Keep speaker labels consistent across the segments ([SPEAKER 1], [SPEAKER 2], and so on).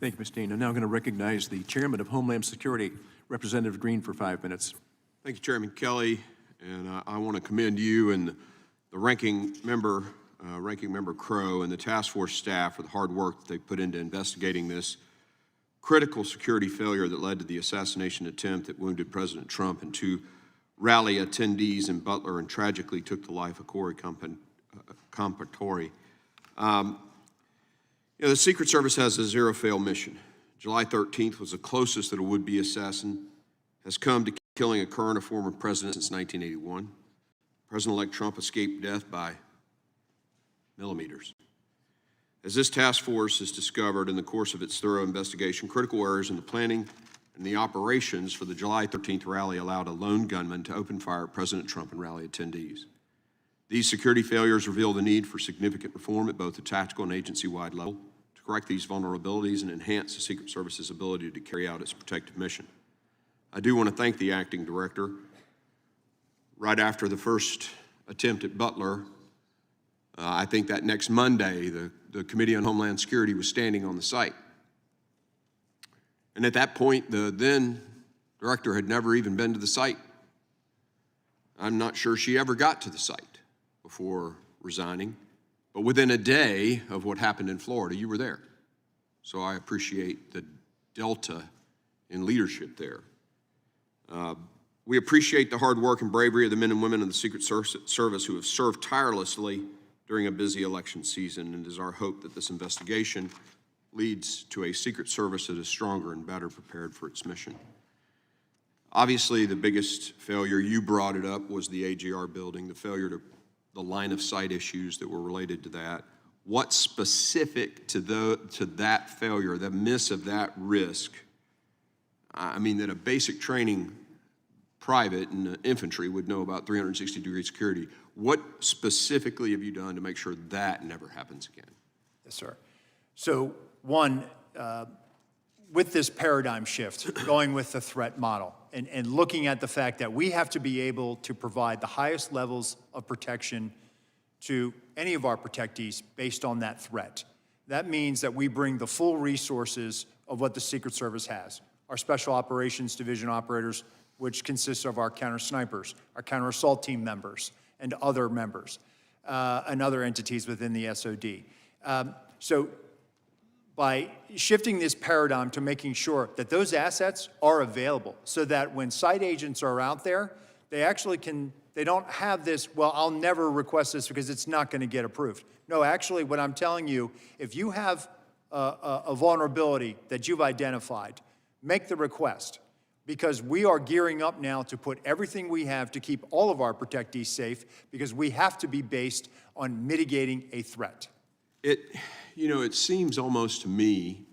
[SPEAKER 1] Thank you, Mr. Dean. I'm now going to recognize the Chairman of Homeland Security, Representative Green, for 5 minutes.
[SPEAKER 2] Thank you, Chairman Kelly, and I want to commend you and the ranking member Rowe and the task force staff for the hard work that they put into investigating this critical security failure that led to the assassination attempt that wounded President Trump and 2 rally attendees in Butler and tragically took the life of Corey Compatore. The Secret Service has a zero-fail mission. July 13th was the closest that a would-be assassin has come to killing a current or former president since 1981. President-elect Trump escaped death by millimeters. As this task force has discovered in the course of its thorough investigation, critical errors in the planning and the operations for the July 13th rally allowed a lone gunman to open fire at President Trump and rally attendees. These security failures reveal the need for significant reform at both the tactical and agency-wide level to correct these vulnerabilities and enhance the Secret Service's ability to carry out its protective mission. I do want to thank the acting director. Right after the first attempt at Butler, I think that next Monday, the Committee on Homeland Security was standing on the site. And at that point, the then director had never even been to the site. I'm not sure she ever got to the site before resigning. But within a day of what happened in Florida, you were there. So I appreciate the delta in leadership there. We appreciate the hard work and bravery of the men and women of the Secret Service who have served tirelessly during a busy election season, and it is our hope that this investigation leads to a Secret Service that is stronger and better prepared for its mission. Obviously, the biggest failure, you brought it up, was the AGR building, the failure to the line of sight issues that were related to that. What's specific to that failure, the miss of that risk? I mean, that a basic training private in infantry would know about 360-degree security. What specifically have you done to make sure that never happens again?
[SPEAKER 3] Yes, sir. So one, with this paradigm shift, going with the threat model and looking at the fact that we have to be able to provide the highest levels of protection to any of our protectees based on that threat. That means that we bring the full resources of what the Secret Service has. Our Special Operations Division operators, which consists of our counter-snipers, our counter-assault team members, and other members, and other entities within the SOD. So by shifting this paradigm to making sure that those assets are available so that when site agents are out there, they actually they don't have this, well, I'll never request this because it's not going to get approved. No, actually, what I'm telling you, if you have a vulnerability that you've identified, make the request, because we are gearing up now to put everything we have to keep all of our protectees safe, because we have to be based on mitigating a threat.
[SPEAKER 2] It seems almost to me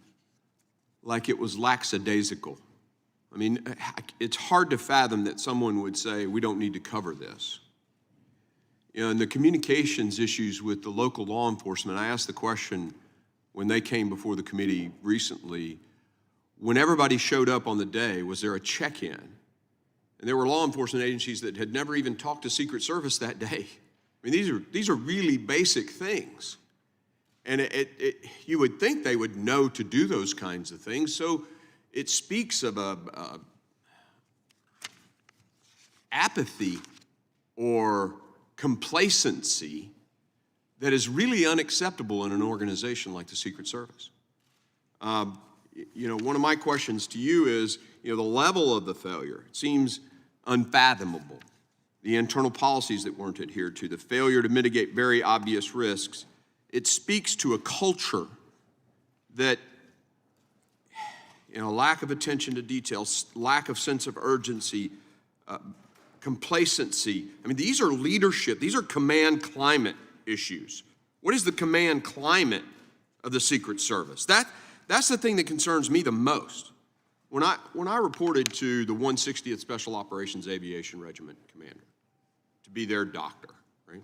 [SPEAKER 2] like it was lackadaisical. I mean, it's hard to fathom that someone would say, we don't need to cover this. And the communications issues with the local law enforcement, I asked the question when they came before the committee recently, when everybody showed up on the day, was there a check-in? And there were law enforcement agencies that had never even talked to Secret Service that day. I mean, these are really basic things. And you would think they would know to do those kinds of things. So it speaks of apathy or complacency that is really unacceptable in an organization like the Secret Service. One of my questions to you is, the level of the failure. It seems unfathomable. The internal policies that weren't adhered to, the failure to mitigate very obvious risks. It speaks to a culture that, lack of attention to details, lack of sense of urgency, complacency. I mean, these are leadership, these are command climate issues. What is the command climate of the Secret Service? That's the thing that concerns me the most. When I reported to the 160th Special Operations Aviation Regiment commander to be their doctor, right?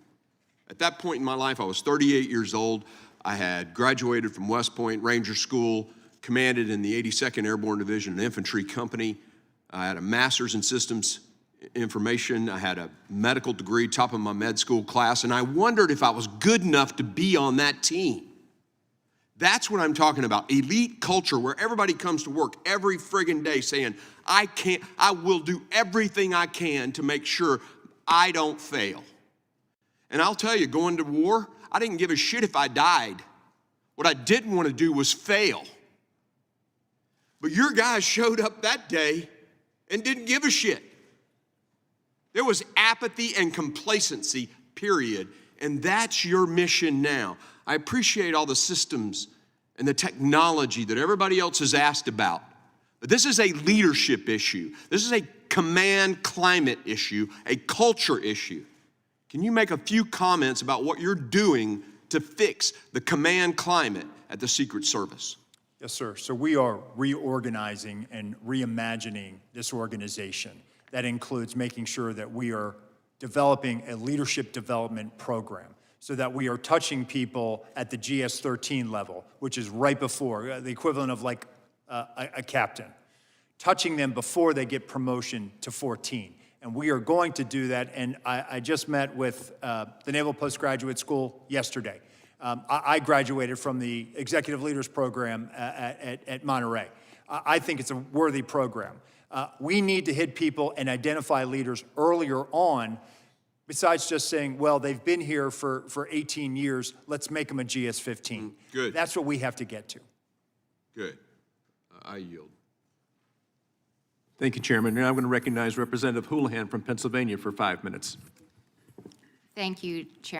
[SPEAKER 2] At that point in my life, I was 38 years old. I had graduated from West Point Ranger School, commanded in the 82nd Airborne Division, an infantry company. I had a master's in systems information. I had a medical degree, top of my med school class, and I wondered if I was good enough to be on that team. That's what I'm talking about. Elite culture where everybody comes to work every friggin' day saying, I will do everything I can to make sure I don't fail. And I'll tell you, going to war, I didn't give a shit if I died. What I didn't want to do was fail. But your guys showed up that day and didn't give a shit. There was apathy and complacency, period. And that's your mission now. I appreciate all the systems and the technology that everybody else has asked about. But this is a leadership issue. This is a command climate issue, a culture issue. Can you make a few comments about what you're doing to fix the command climate at the Secret Service?
[SPEAKER 3] Yes, sir. So we are reorganizing and reimagining this organization. That includes making sure that we are developing a leadership development program so that we are touching people at the GS-13 level, which is right before, the equivalent of like a captain, touching them before they get promotion to 14. And we are going to do that. And I just met with the Naval Postgraduate School yesterday. I graduated from the Executive Leaders Program at Monterey. I think it's a worthy program. We need to hit people and identify leaders earlier on, besides just saying, well, they've been here for 18 years, let's make them a GS-15.
[SPEAKER 2] Good.
[SPEAKER 3] That's what we have to get to.
[SPEAKER 2] Good. I yield.
[SPEAKER 1] Thank you, Chairman. Now I'm going to recognize Representative Houlihan from Pennsylvania for 5 minutes.
[SPEAKER 4] Thank you, Chair.